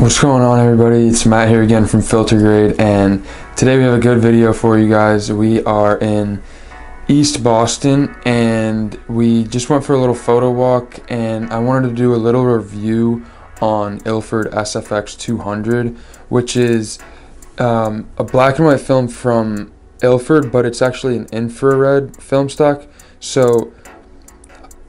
What's going on, everybody? It's Matt here again from FilterGrade, and today we have a good video for you guys. We are in East Boston and we just went for a little photo walk, and I wanted to do a little review on Ilford SFX 200, which is a black and white film from Ilford, but it's actually an infrared film stock. So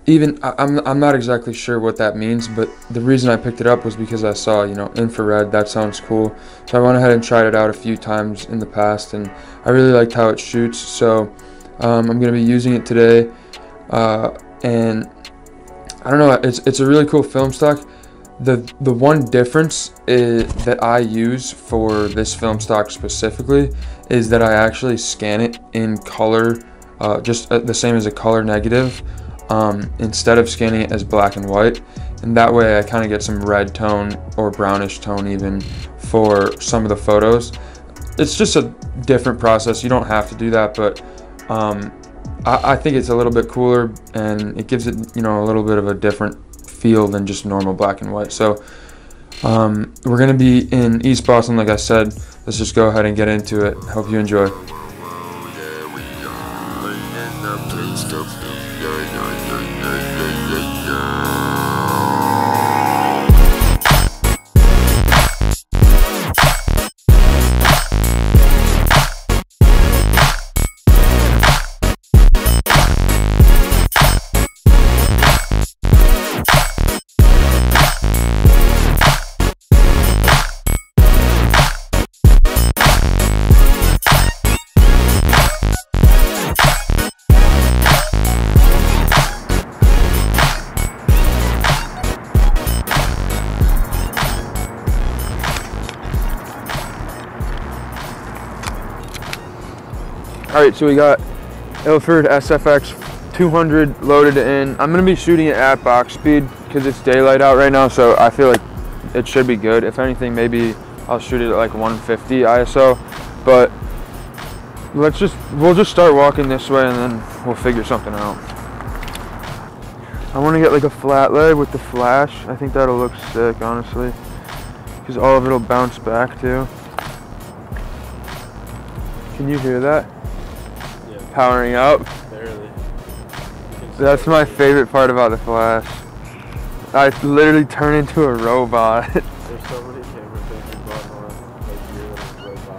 I'm not exactly sure what that means, but the reason I picked it up was because I saw, infrared, that sounds cool. So I went ahead and tried it out a few times in the past, and I really liked how it shoots. So I'm going to be using it today, and I don't know, it's a really cool film stock. The one difference that I use for this film stock specifically is that I actually scan it in color, just the same as a color negative, instead of scanning it as black and white, and that way I kind of get some red tone or brownish tone even for some of the photos. It's just a different process. You don't have to do that, but I think it's a little bit cooler, and it gives it a little bit of a different feel than just normal black and white. So we're going to be in East Boston, like I said. Let's just go ahead and get into it. Hope you enjoy. Alright, so we got Ilford SFX 200 loaded in. I'm going to be shooting it at box speed because it's daylight out right now, so I feel like it should be good. If anything, maybe I'll shoot it at like 150 ISO, but we'll just start walking this way and then we'll figure something out. I want to get like a flat lay with the flash. I think that'll look sick, honestly, because all of it'll bounce back too. Can you hear that? Powering up. Barely. That's my favorite part about the flash. I literally turn into a robot. There's so many camera things going on, like you're a robot.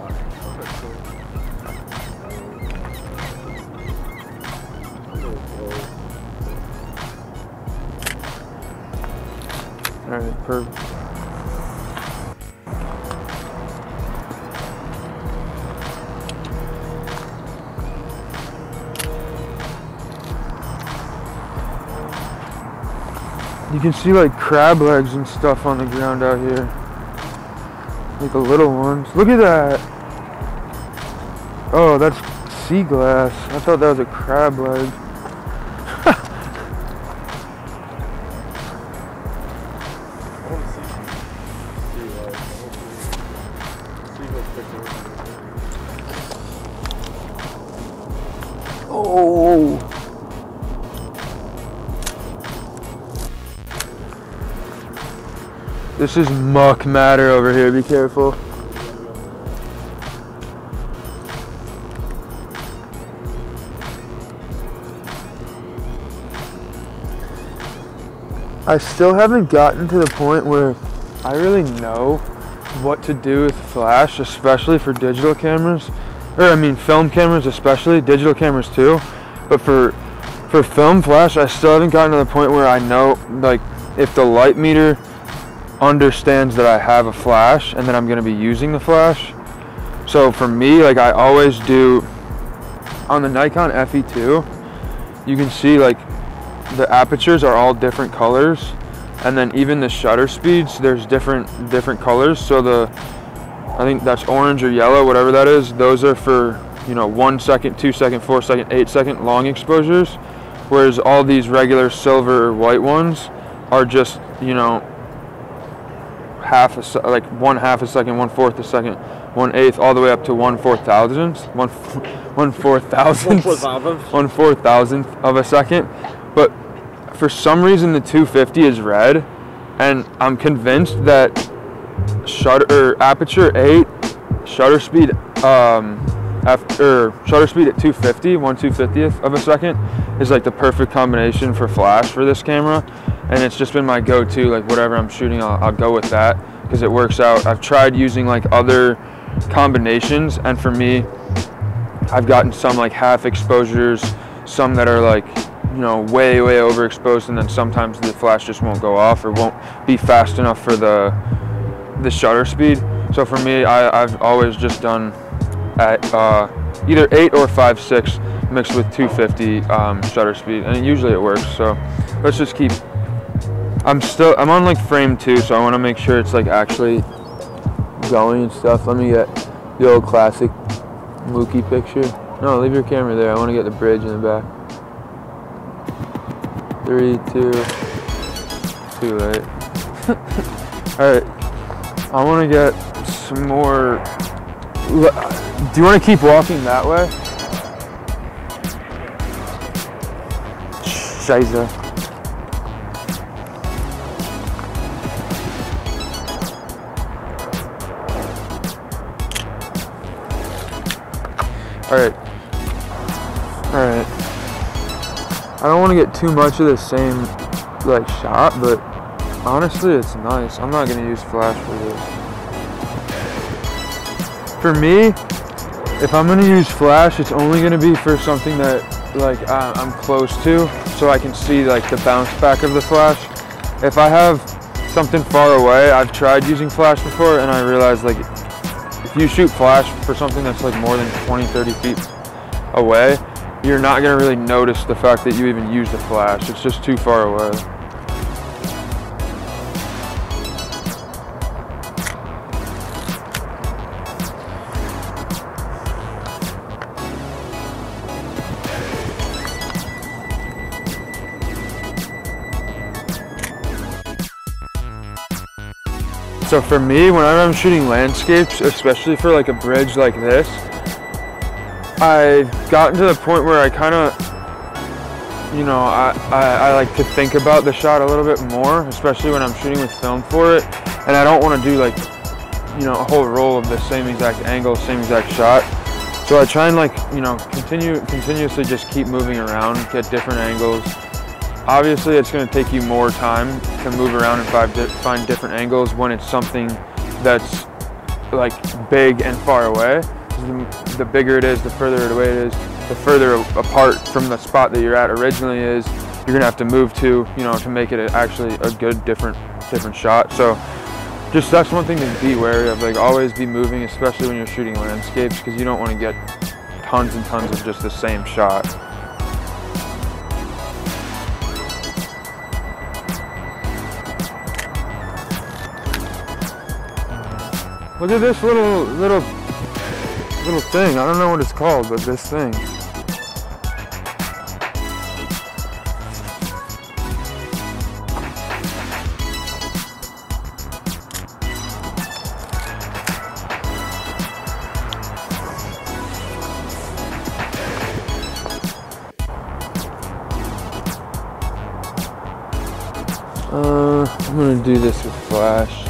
Alright, perfect. You can see like crab legs and stuff on the ground out here. Like the little ones. Look at that! Oh, that's sea glass. I thought that was a crab leg. Oh! This is muck matter over here, be careful. I still haven't gotten to the point where I really know what to do with flash, especially for digital cameras. Or I mean film cameras especially, digital cameras too. But for film flash, I still haven't gotten to the point where I know, like, if the light meter understands that I have a flash and that I'm going to be using the flash. So for me, like, I always do on the Nikon FE2, you can see like the apertures are all different colors, and then even the shutter speeds, there's different colors. So I think that's orange or yellow, whatever that is, those are for 1 second, 2 second, 4 second, 8 second long exposures, whereas all these regular silver or white ones are just half a like 1/2 a second, 1/4 a second, 1/8, all the way up to 1/4 thousandth of a second. But for some reason the 250 is red, and I'm convinced that aperture 8, shutter speed shutter speed at 250, 1/250th of a second is like the perfect combination for flash for this camera, and it's just been my go-to. Like whatever I'm shooting, I'll go with that because it works out. I've tried using like other combinations, and for me, I've gotten some like half exposures, some that are like, you know, way overexposed, and then sometimes the flash just won't go off or won't be fast enough for the shutter speed. So for me, I've always just done at either 8 or 5.6 mixed with 250 shutter speed, and usually it works. So let's just keep. I'm on like frame 2, so I want to make sure it's like actually going and stuff. Let me get the old classic Mookie picture. No, leave your camera there. I want to get the bridge in the back. 3, 2. Too late. All right. I want to get some more. Do you want to keep walking that way? Scheiße. Alright. I don't want to get too much of the same like shot, but honestly it's nice. I'm not going to use flash for this. For me, if I'm going to use flash, it's only going to be for something that like I'm close to, so I can see like the bounce back of the flash. If I have something far away, I've tried using flash before, and I realized like if you shoot flash for something that's like more than 20-30 feet away, you're not going to really notice the fact that you even used a flash. It's just too far away. So for me, whenever I'm shooting landscapes, especially for like a bridge like this, I've gotten to the point where I kind of, you know, I like to think about the shot a little bit more, especially when I'm shooting with film for it, and I don't want to do like, you know, a whole roll of the same exact angle, same exact shot. So I try and like, you know, continuously just keep moving around, get different angles. Obviously, it's going to take you more time to move around and find different angles when it's something that's like big and far away. The bigger it is, the further away it is, the further apart from the spot that you're at originally is, you're going to have to move to, you know, to make it actually a good different shot. So just that's one thing to be wary of, like always be moving, especially when you're shooting landscapes, because you don't want to get tons and tons of just the same shot. Look at this little thing. I don't know what it's called, but this thing. I'm gonna do this with flash.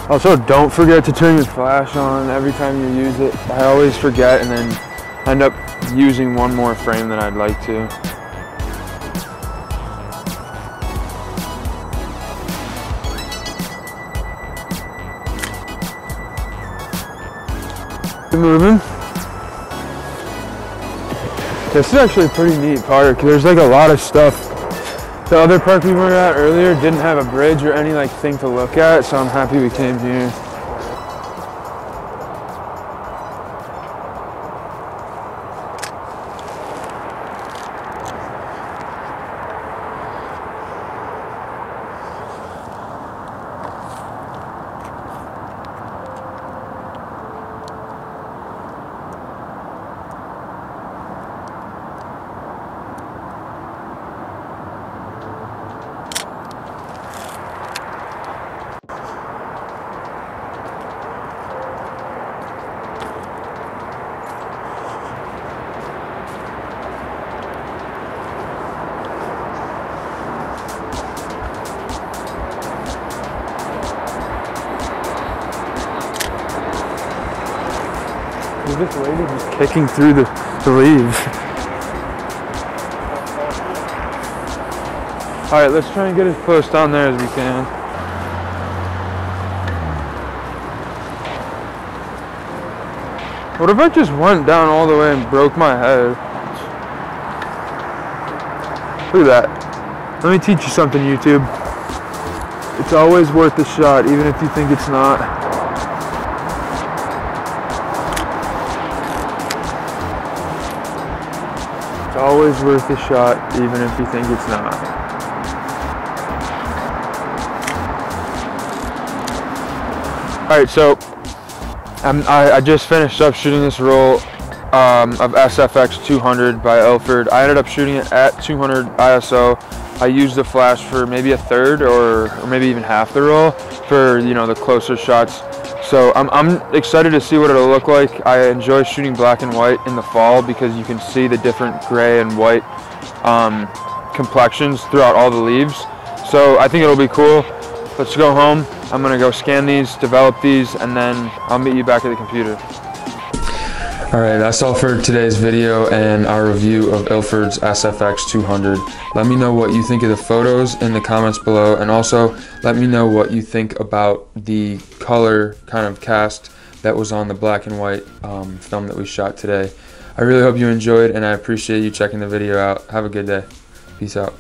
Also, don't forget to turn your flash on every time you use it. I always forget and then end up using one more frame than I'd like to. Keep moving. This is actually a pretty neat park. There's like a lot of stuff. The other park we were at earlier didn't have a bridge or any like thing to look at, so I'm happy we came here. at this lady just kicking through the leaves. Alright, let's try and get as close down there as we can. What if I just went down all the way and broke my head? Look at that. Let me teach you something, YouTube. It's always worth a shot, even if you think it's not. It's always worth a shot, even if you think it's not. Alright, so I just finished up shooting this roll of SFX 200 by Ilford. I ended up shooting it at 200 ISO. I used the flash for maybe a third or maybe even half the roll for, you know, the closer shots. So I'm excited to see what it'll look like. I enjoy shooting black and white in the fall because you can see the different gray and white complexions throughout all the leaves. So I think it'll be cool. Let's go home. I'm gonna go scan these, develop these, and then I'll meet you back at the computer. Alright, that's all for today's video and our review of Ilford's SFX 200. Let me know what you think of the photos in the comments below, and also let me know what you think about the color kind of cast that was on the black and white film that we shot today. I really hope you enjoyed, and I appreciate you checking the video out. Have a good day. Peace out.